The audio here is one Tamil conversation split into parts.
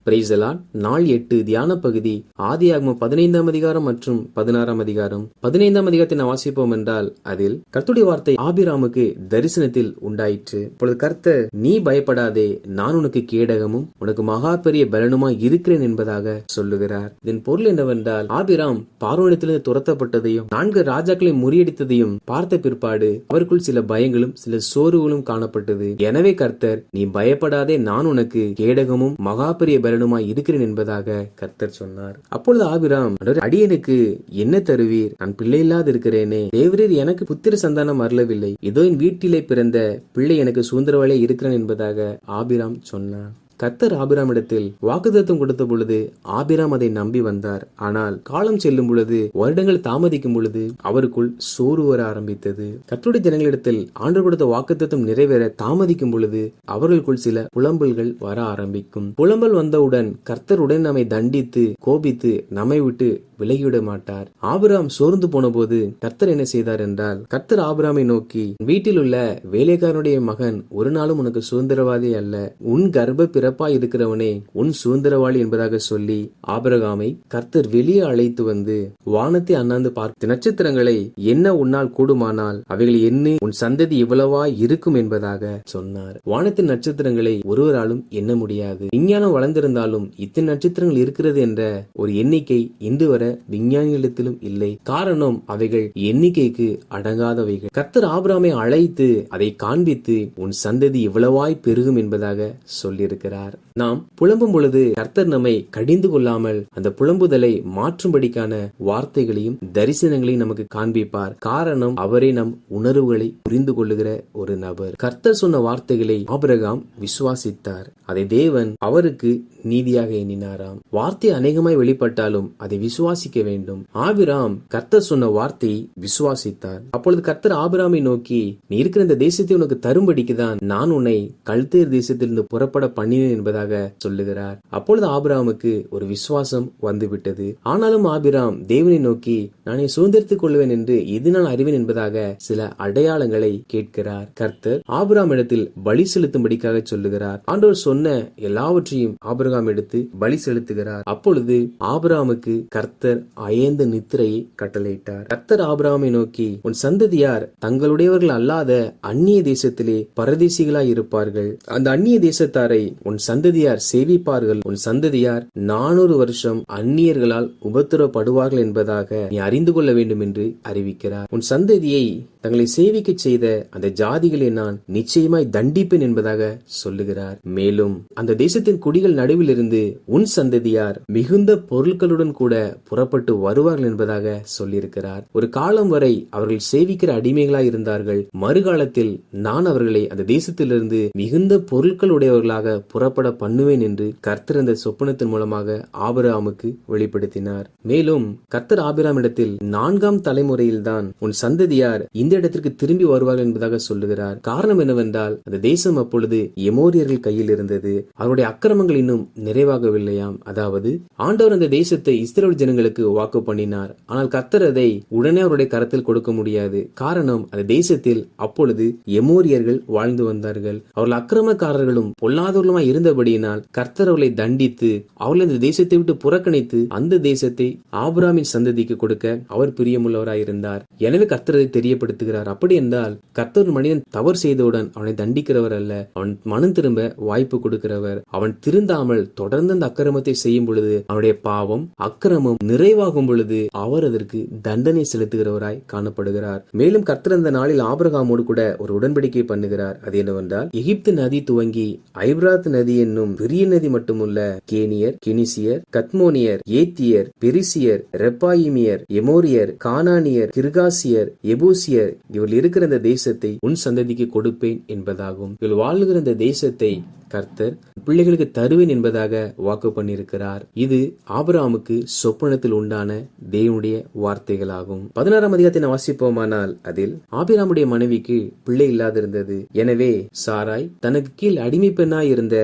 Praise the Lord. நாள் 8 தியான பகுதி ஆதியாகமம் 15ஆம் அதிகாரம் மற்றும் 16ஆம் அதிகாரம். 15ஆம் அதிகாரத்தை நாம் வாசிப்போம் என்றால் அதில் கர்த்தருடைய வார்த்தை ஆபிராமுக்கு தரிசனத்தில் உண்டாயிற்று. இப்பொழுது கர்த்தர், நீ பயப்படாதே, நான் உனக்கு கேடகமும் உனக்கு மகா பெரிய பலனுமாய் இருக்கிறேன் என்பதாக சொல்லுகிறார். இதன் பொருள் என்னவென்றால், ஆபிராம் பார்வோனிடத்திலிருந்து துரத்தப்பட்டதையும் 4 ராஜாக்களை முறியடித்ததையும் பார்த்த பிற்பாடு அவருக்குள் சில பயங்களும் சில சோர்வுகளும் காணப்பட்டது. எனவே கர்த்தர், நீ பயப்படாதே, நான் உனக்கு கேடகமும் மகா பெரிய பலனுமாய் இருக்கிறேன் என்பதாக கர்த்தர் சொன்னார். அப்பொழுது ஆபிராம், அடியனுக்கு என்ன தருவீர்? நான் பிள்ளை இல்லாது இருக்கிறேனே. தேவரீர் எனக்கு புத்திர சந்தானம் அருளவில்லை. இதோ என் வீட்டிலே பிறந்த பிள்ளை எனக்கு சுதந்திரவாளே இருக்கிறான் என்பதாக ஆபிராம் சொன்னார். கர்த்தர் ஆபிராமிடத்தில் வாக்குத்தத்தம் கொடுத்த பொழுது ஆபிராம் அதை நம்பி வந்தார். ஆனால் காலம் செல்லும் பொழுது, வருடங்கள் தாமதிக்கும் பொழுது அவருக்குள் சோர்வு வர ஆரம்பித்தது. கர்த்தருடைய ஜனங்களிடத்தில் ஆண்டவர் கொடுத்த வாக்குத்தத்தம் நிறைவேற தாமதிக்கும் பொழுது அவர்களுக்குள் சில புலம்பல்கள் வர ஆரம்பிக்கும். புலம்பல் வந்தவுடன் கர்த்தருடன் நம்மை தண்டித்து கோபித்து நம்மை விட்டு விலகிவிட மாட்டார். ஆபிராம் சோர்ந்து போன போது கர்த்தர் என்ன செய்தார் என்றால், கர்த்தர் ஆபிராமை நோக்கி, வீட்டில் உள்ள வேலைக்காரனுடைய மகன் ஒரு நாளும் உனக்கு சுதந்திரவாதி அல்ல, உன் கர்ப்ப பிறப்பாய் இருக்கிறவனே உன் சுதந்திரவாளி என்பதாக சொல்லி ஆபிரகாமை கர்த்தர் வெளியே அழைத்து வந்து வானத்தை அண்ணாந்து பார்த்து, நட்சத்திரங்களை என்ன உன்னால் கூடுமானால் அவைகளை எண்ணி உன் சந்ததி எவ்வளவா இருக்கும் என்பதாக சொன்னார். வானத்தின் நட்சத்திரங்களை ஒருவராலும் எண்ண முடியாது. விஞ்ஞானம் வளர்ந்திருந்தாலும் இத்தனை நட்சத்திரங்கள் இருக்கிறது என்ற ஒரு எண்ணிக்கை இன்று வரை விஞ்ஞானிகளிடத்திலும் இல்லை. காரணம், அவைகள் எண்ணிக்கைக்கு அடங்காதவைகள். கர்த்தர் ஆபிரகாமை அழைத்து அதை காண்பித்து உன் சந்ததி எவ்வளவாய் பெருகும் என்பதாக சொல்லியிருக்கிறார். நாம் புலம்பும் பொழுது கர்த்தர் நம்மை கடிந்து கொள்ளாமல் அந்த புலம்புதலை மாற்றும்படிக்கான வார்த்தைகளையும் தரிசனங்களையும் நமக்கு காண்பிப்பார். காரணம், அவரே நம் உணர்வுகளை புரிந்து கொள்ளுகிற ஒரு நபர். கர்த்தர் சொன்ன வார்த்தைகளை ஆபிரகாம் விசுவாசித்தார். அதை தேவன் அவருக்கு நீதியாக எண்ணினாராம். வார்த்தை அநேகமாய் வெளிப்பட்டாலும் அதை விசுவாசிக்க வேண்டும். ஆபிராம் கர்த்தர் சொன்ன வார்த்தையை விசுவாசித்தார். அப்பொழுது கர்த்தர் ஆபிராமை நோக்கி, நீ இருக்கிற இந்த தேசத்தை உனக்கு தரும்படிக்குதான் நான் உன்னை கல்தேர் தேசத்திலிருந்து புறப்பட பண்ணினேன் என்பதாக சொல்லுகிறார். அப்பொழுது ஆபிராமுக்கு ஒரு விசுவாசம் வந்துவிட்டது. ஆனாலும் ஆபிராம் தேவனை நோக்கி, நானே சுதந்திரத்துக் கொள்வேன் என்று இது நான் அறிவேன் என்பதாக சில அடையாளங்களை கேட்கிறார். கர்த்தர் ஆபிராம் இடத்தில் பலி செலுத்தும்படிக்காக சொல்லுகிறார். ஆண்டவர் சொன்ன எல்லாவற்றையும் ஆபிரகாம் எடுத்து பலி செலுத்துகிறார். அப்பொழுது ஆபிரகாமுக்கு கர்த்தர் அயர்ந்த நித்திரையை கட்டளையிட்டார். கர்த்தர் ஆபிரகாமை நோக்கி, உன் சந்ததியார் தங்களுடையவர்கள் அல்லாத அந்நிய தேசத்திலே பரதேசிகளாய் இருப்பார்கள். அந்த அந்நிய தேசத்தாரை உன் சந்ததியார் சேவிப்பார்கள். உன் சந்ததியார் 400 வருஷம் அந்நியர்களால் உபத்திரப்படுவார்கள் என்பதாக நீ அறிந்து கொள்ள வேண்டும் என்று அறிவிக்கிறார். உன் சந்ததியை தங்களை சேவிக்க செய்த அந்த ஜாதிகளை நான் நிச்சயமாய் தண்டிப்பேன் என்பதாக சொல்லுகிறார். மேலும் அந்த தேசத்தின் குடிகள் நடுவில் இருந்து உன் சந்ததியார் மிகுந்த பொருட்களுடன் கூட புறப்பட்டு வருவார்கள் என்பதாக சொல்லியிருக்கிறார். ஒரு காலம் வரை அவர்கள் சேவிக்கிற அடிமைகளாய் இருந்தார்கள். மறுகாலத்தில் நான் அவர்களை அந்த தேசத்திலிருந்து மிகுந்த பொருட்கள் உடையவர்களாக புறப்பட பண்ணுவேன் என்று கர்த்தர் அந்த சொப்பனத்தின் மூலமாக ஆபிரகாமுக்கு வெளிப்படுத்தினார். மேலும் கர்த்தர் ஆபிரகாமிடத்தில் 4ஆம் தலைமுறையில்தான் உன் சந்ததியார் இந்த இடத்திற்கு திரும்பி வருவார்கள் என்பதாக சொல்லுகிறார். காரணம் என்னவென்றால், அந்த தேசம் அப்பொழுது எமோரியர்கள் கையில் இருந்தது. அவருடைய அக்கிரமங்கள் இன்னும் நிறைவாகவில்லையாம். அதாவது ஆண்டவர் அந்த தேசத்தை இஸ்ரவேல் ஜனங்களுக்கு வாக்கு பண்ணினார். ஆனால் கர்த்தர் அதை உடனே அவருடைய கரத்தில் கொடுக்க முடியாது. காரணம், அந்த தேசத்தில் அப்பொழுது எமோரியர்கள் வாழ்ந்து வந்தார்கள். அவர்கள் அக்கிரமக்காரர்களும் பொல்லாதவர்களுமாய் இருந்தபடியினால் கர்த்தர் அவர்களை தண்டித்து அவர்கள் அந்த தேசத்தை விட்டு புறக்கணித்து அந்த தேசத்தை ஆபிரகாமின் சந்ததிக்கு கொடுக்க அவர் பிரியமுள்ளவராய் இருந்தார். எனவே கர்த்தர் அதை தெரியப்படுத்துகிறார். அப்படி என்றால் கர்த்தர் மனிதன் தவறு செய்தவுடன் அவனை தண்டிக்கிறவர் அல்ல, அவன் மனம் திரும்ப வாய்ப்பு கொடுக்கிறவர். அவன் திருந்தாமல் தொடர்ந்து அந்த அக்கிரமத்தை செய்யும் பொழுது அவனுடைய பாவம் அக்கிரமம் நிறைவாகும் பொழுது அவர் அதற்கு தண்டனை செலுத்துகிறவராய் காணப்படுகிறார். மேலும் கர்த்தர் அந்த நாளில் ஆபிரகாமோடு கூட ஒரு உடன்படிக்கை பண்ணுகிறார். அது என்னவென்றால், எகிப்து நதி துவங்கி ஐப்ராத் நதி என்னும் பெரிய நதி மட்டுமுள்ள கேனியர், கெனிசியர், கத்மோனியர், ஏத்தியர், பெரிசியர், ரெப்பாயிமியர், எமோரியர், கானானியர், கிர்காசியர், எபூசியர் இவர்கள் இருக்கிற இந்த தேசத்தை உன் சந்ததிக்கு கொடுப்பேன் என்பதாகும். இவர்கள் வாழ்கிற இந்த தேசத்தை கர்த்தர் பிள்ளைகளுக்கு தருவேன் என்பதாக வாக்கு பண்ணியிருக்கிறார். இது ஆபிரகாமுக்கு சொப்பனத்தில் உண்டான தேவனுடைய வார்த்தைகளாகும். 16ஆம் அதிகாரத்தை வாசிப்போமானால் அதில் ஆபிரகாமுடைய மனைவிக்கு பிள்ளை இல்லாதிருந்தது. எனவே சாராய் தனக்கு கீழ் அடிமை பெண்ணாய் இருந்த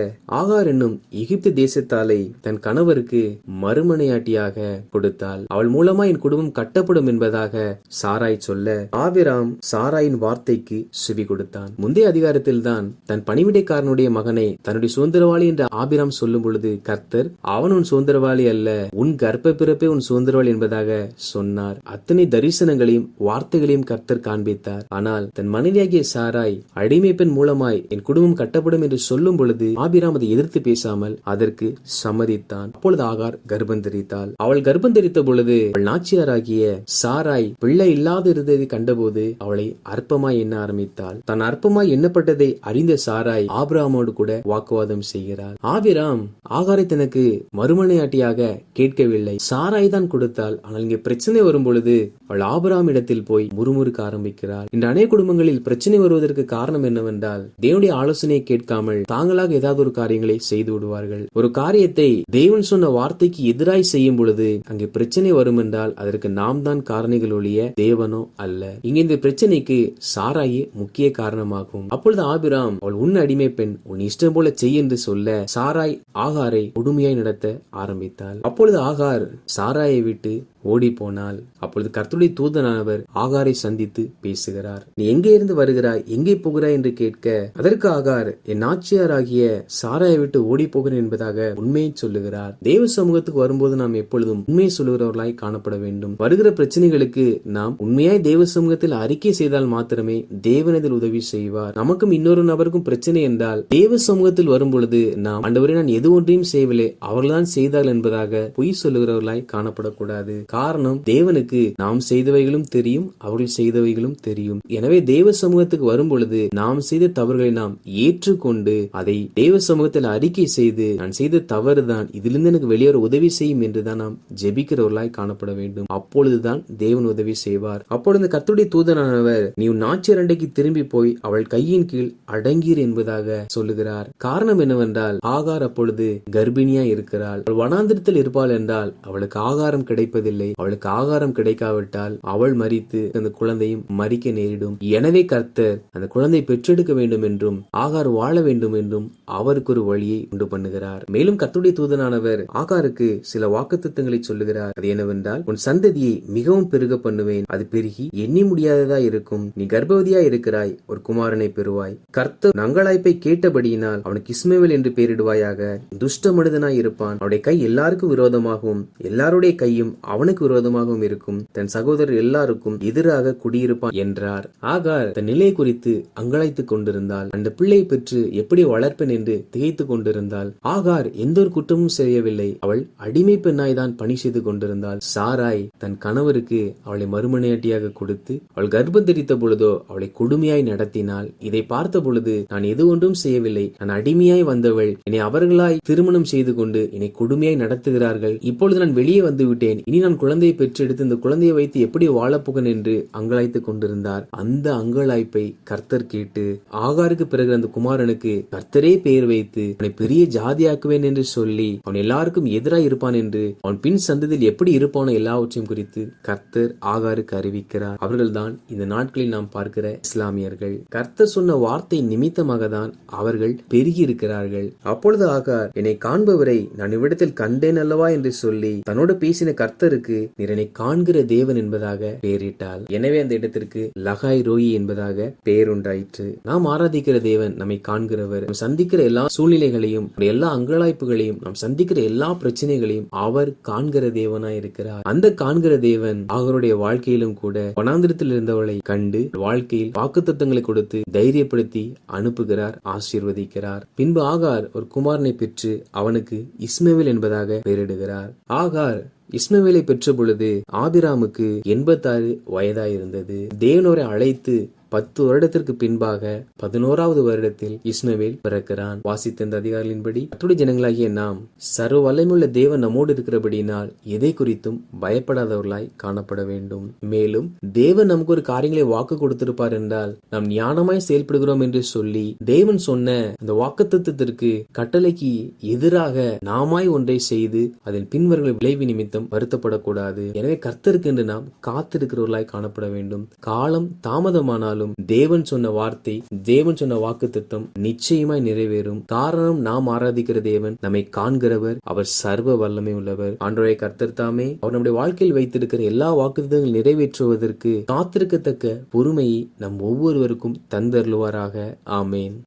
ஆகார் என்னும் எகிப்து தேசத்தாலை தன் கணவருக்கு மறுமனையாட்டியாக கொடுத்தாள். அவள் மூலமா என் குடும்பம் கட்டப்படும் என்பதாக சாராய் சொல்ல ஆபிராம் சாராயின் வார்த்தைக்கு செவி கொடுத்தான். முந்தைய அதிகாரத்தில் தான் தன் பணிவிடைக்காரனுடைய மகனை தன்னுடைய சுதந்திரவாளி என்று ஆபிராம் சொல்லும் பொழுது கர்த்தர் அவன் உன் சுதந்திரவாளி அல்ல, உன் கர்ப்ப பிறப்பே உன் சுதந்திரவாளி என்பதாக சொன்னார். அத்தனை தரிசனங்களையும் வார்த்தைகளையும் கர்த்தர் காண்பித்தார். ஆனால் தன் மனைவியாகிய சாராய் அடிமை பெண் மூலமாய் என் குடும்பம் கட்டப்படும் என்று சொல்லும் பொழுது ஆபிராம் அதை எதிர்த்து பேசாமல் அதற்கு சம்மதித்தான். அப்பொழுது ஆகார் கர்ப்பம் தரித்தாள். அவள் கர்ப்பம் தரித்த பொழுது அவள் நாச்சியாராகிய சாராய் பிள்ளை இல்லாது இருந்ததை கண்டபோது அவளை அற்பமாய் எண்ண ஆரம்பித்தாள். தான் அற்பமாய் எண்ணப்பட்டதை அறிந்த சாராய் ஆபிராமோடு கூட வாக்குவாதம் செய்கிறார். ஆபிராம் ஆகாரை தனக்கு மறுமனையாட்டியாக கேட்கவில்லை, சாராய் தான் கொடுத்தாள். ஆனால் இங்கே பிரச்சனை வரும் பொழுது அவள் ஆபிராம் இடத்தில் போய் முறுமுறுக்க ஆரம்பிக்கிறாள். இன்று அநேக குடும்பங்களில் பிரச்சனை வருவதற்கு காரணம் என்னவென்றால் தேவனுடைய ஆலோசனையை கேட்காமல் தாங்களாக ஏதாவது ஒரு காரியங்களை செய்து விடுவார்கள். ஒரு காரியத்தை தேவன் சொன்ன வார்த்தைக்கு எதிராய் செய்யும் பொழுது அங்கே பிரச்சனை வரும் என்றால் அதற்கு நாம் தான் காரணிகள் ஒழிய தேவனோ அல்ல. இங்கே இந்த பிரச்சனைக்கு சாராயே முக்கிய காரணமாகும். அப்பொழுது ஆபிராம் அவள் உன் அடிமை பெண், உன் இஷ்டம் போல செய் என்று சொல்ல சாராய் ஆகாரை கொடுமையாய் நடத்த ஆரம்பித்தாள். அப்பொழுது ஆகார் சாராயை விட்டு ஓடி போனால் அப்பொழுது கர்த்தருடைய தூதனானவர் ஆகாரை சந்தித்து பேசுகிறார். நீ எங்கே இருந்து வருகிறாய், எங்கே போகிறாய் என்று கேட்க அதற்கு ஆகார் என் நாச்சியாராகிய சாராயை விட்டு ஓடி போகிறேன் என்பதாக உண்மையை சொல்லுகிறார். தேவ சமூகத்துக்கு வரும்போது நாம் எப்பொழுதும் உண்மையை சொல்லுகிறவர்களாய் காணப்பட வேண்டும். வருகிற பிரச்சனைகளுக்கு நாம் உண்மையாய் தேவ சமூகத்தில் அறிக்கை செய்தால் மாத்திரமே தேவனதில் உதவி செய்வார். நமக்கும் இன்னொரு நபருக்கும் பிரச்சனை என்றால் தேவ சமூகத்தில் வரும் பொழுது நாம் ஆண்டவரே நான் எது ஒன்றையும் செய்யவில்லை, அவர்கள்தான் செய்தார்கள் என்பதாக பொய் சொல்லுகிறவர்களாய் காணப்படக்கூடாது. காரணம் தேவனுக்கு நாம் செய்தவைகளும் தெரியும், அவர்கள் செய்தவைகளும் தெரியும். எனவே தேவ சமூகத்துக்கு வரும் பொழுது நாம் செய்த தவறுகளை நாம் ஏற்றுக்கொண்டு அதை தேவ சமூகத்தில் அறிக்கை செய்து நான் செய்த தவறுதான், இதிலிருந்து எனக்கு வெளியேற உதவி செய்யும் என்றுதான் நாம் ஜெபிக்கிறவர்களாய் காணப்பட வேண்டும். அப்பொழுதுதான் தேவன் உதவி செய்வார். அப்பொழுது கர்த்தருடைய தூதனானவர் நீ உன் நாச்சியார் அண்டைக்கு திரும்பி போய் அவள் கையின் கீழ் அடங்கீர் என்பதாக சொல்லுகிறார். காரணம் என்னவென்றால் ஆகார் அப்பொழுது கர்ப்பிணியா இருக்கிறாள். அவள் வனாந்திரத்தில் இருப்பாள் என்றால் அவளுக்கு ஆகாரம் கிடைப்பதில்லை. அவளுக்கு ஆகாரம் கிடைக்காவிட்டால் அவள் மரித்து அந்த குழந்தையும் மரிக்க நேரிடும். எனவே கர்த்தர் அந்த குழந்தை பெற்றெடுக்க வேண்டும் என்றும் ஆகார் வாழ வேண்டும் என்றும் அவருக்கு ஒரு வழியை உண்டு பண்ணுகிறார். மேலும் கர்த்தருடைய தூதனானவர் ஆகாருக்கு சில வாக்குத்தத்தங்களை சொல்லுகிறார். அது என்னவென்றால் உன் சந்ததியை மிகவும் பெருக பண்ணுவேன், அது பெருகி எண்ணி முடியாததா இருக்கும். நீ கர்ப்பவதியா இருக்கிறாய், ஒரு குமாரனை பெறுவாய். கர்த்தர் நங்களாய்ப்பை கேட்டபடியினால் அவனுக்கு இஸ்மவேல் என்று பெயரிடுவாயாக. துஷ்ட மனிதனாய் இருப்பான், அவனுடைய கை எல்லாருக்கும் விரோதமாகவும் எல்லாருடைய கையும் அவனுக்கு விரோதமாகவும் இருக்கும். தன் சகோதரர் எல்லாருக்கும் எதிராக குடியிருப்பான் என்றார். ஆகார் தன் நிலை குறித்து அங்கலாய்த்துக் கொண்டிருந்தாள். அந்த பிள்ளை பெற்று எப்படி வளர்ப்பேன் என்று திகைத்துக் கொண்டிருந்தாள். ஆகார் எந்த ஒரு குற்றமும் செய்யவில்லை. அவள் அடிமை பெண்ணாய் தான் பணி செய்து கொண்டிருந்தாள். சாராய் தன் கணவருக்கு அவளை மறுமனையாட்டியாக கொடுத்து அவள் கர்ப்பம் தரித்த பொழுதோ அவளை கொடுமையாய் நடத்தினாள். இதை பார்த்த பொழுது நான் எது ஒன்றும் செய்யவில்லை, நான் அடிமையாய் வந்தவள், என்னை அவர்களாய் திருமணம் செய்து கொண்டு என்னை கொடுமையாய் நடத்துகிறார்கள். இப்பொழுது நான் வெளியே வந்து விட்டேன், இனி நான் குழந்தையை பெற்றெடுத்து இந்த குழந்தையை வைத்து எப்படி வாழப்போகன் என்று அங்கலாய்த்துக் கொண்டிருந்தார். அந்த அங்கலாய்ப்பை கர்த்தர் கேட்டு ஆகாருக்கு பிறகு அந்த குமாரனுக்கு கர்த்தரே பெயர் வைத்து அவனை பெரிய ஜாதியாக்குவேன் என்று சொல்லி அவன் எல்லாருக்கும் எதிராய் இருப்பான் என்று அவன் பின் சந்ததியில் எப்படி இருப்பானோ எல்லாவற்றையும் குறித்து கர்த்தர் ஆகாருக்கு அறிவிக்கிறார். அவர்கள்தான் இந்த நாட்களில் நாம் பார்க்கிற இஸ்லாமியர்கள். கர்த்தர் சொன்ன வார்த்தை நிமித்தமாக தான் அவர்கள் பெருகி இருக்கிறார்கள். அப்பொழுது ஆகார் என்னை காண்பவரை நான் இவ்விடத்தில் கண்டேன் அல்லவா என்று சொல்லி தன்னோடு பேசின கர்த்தருக்கு நீர் என்னை காண்கிற தேவன் என்பதாக பெயரிட்டாள். எனவே அந்த இடத்திற்கு லகாய் ரோயி என்பதாக பெயர் உண்டாயிற்று. நாம் ஆராதிக்கிற தேவன் நம்மை காண்கிறவர். நாம் சந்திக்கிற எல்லா சூழ்நிலைகளையும் எல்லா அங்கலாய்ப்புகளையும் நாம் சந்திக்கிற எல்லா பிரச்சனைகளையும் அவர் காண்கிற தேவனாய் இருக்கிறார். அந்த காண்கிற தேவன் ஆகாருடைய வாழ்க்கையிலும் கூட வனாந்திரத்தில் இருந்தவளை கண்டு வாழ்க்கையில் வாக்குத்தத்தங்களை கொடுத்து தைரியப்படுத்தி அனுப்புகிறார், ஆசீர்வதிக்கிறார். பின்பு ஆகார் ஒரு குமாரனை பெற்று அவனுக்கு இஸ்மவேல் என்பதாக பெயரிடுகிறார். ஆகார் இஸ்மவேலை பெற்ற பொழுது ஆபிராமுக்கு 86 வயதாயிருந்தது. தேவனோரை அழைத்து 10 வருடத்திற்கு பின்பாக 11வது வருடத்தில் இஸ்மவேல் பிறக்கிறான். வாசித்த இந்த அதிகாரிகளின்படி கர்த்தருடைய ஜனங்களாகிய நாம் சர்வ வல்லமையுள்ள தேவன் நம்மோடு இருக்கிறபடியினால் எதை குறித்தும் பயப்படாதவர்களாய் காணப்பட வேண்டும். மேலும் தேவன் நமக்கு ஒரு காரியங்களை வாக்கு கொடுத்திருப்பார் என்றால் நாம் ஞானமாய் செயல்படுகிறோம் என்று சொல்லி தேவன் சொன்ன அந்த வாக்குத்தத்தத்திற்கு கட்டளைக்கு எதிராக நாமாய் ஒன்றை செய்து அதன் பின்வருகிற விளைவு நிமித்தம் வருத்தப்படக்கூடாது. எனவே கர்த்தருக்கு என்று நாம் காத்திருக்கிறவர்களாய் காணப்பட வேண்டும். காலம் தாமதமானால் நாளும் தேவன் சொன்ன வார்த்தை, தேவன் சொன்ன வாக்குத்தத்தம் நிச்சயமாய் நிறைவேறும். காரணம், நாம் ஆராதிக்கிற தேவன் நம்மை காண்கிறவர், அவர் சர்வ வல்லமை உள்ளவர். ஆண்டவரே கர்த்தர் தாமே அவர் நம்முடைய வாழ்க்கையில் வைத்திருக்கிற எல்லா வாக்குத்தத்தங்கள் நிறைவேற்றுவதற்கு காத்திருக்கத்தக்க பொறுமையை நம் ஒவ்வொருவருக்கும் தந்தருளுவாராக. ஆமேன்.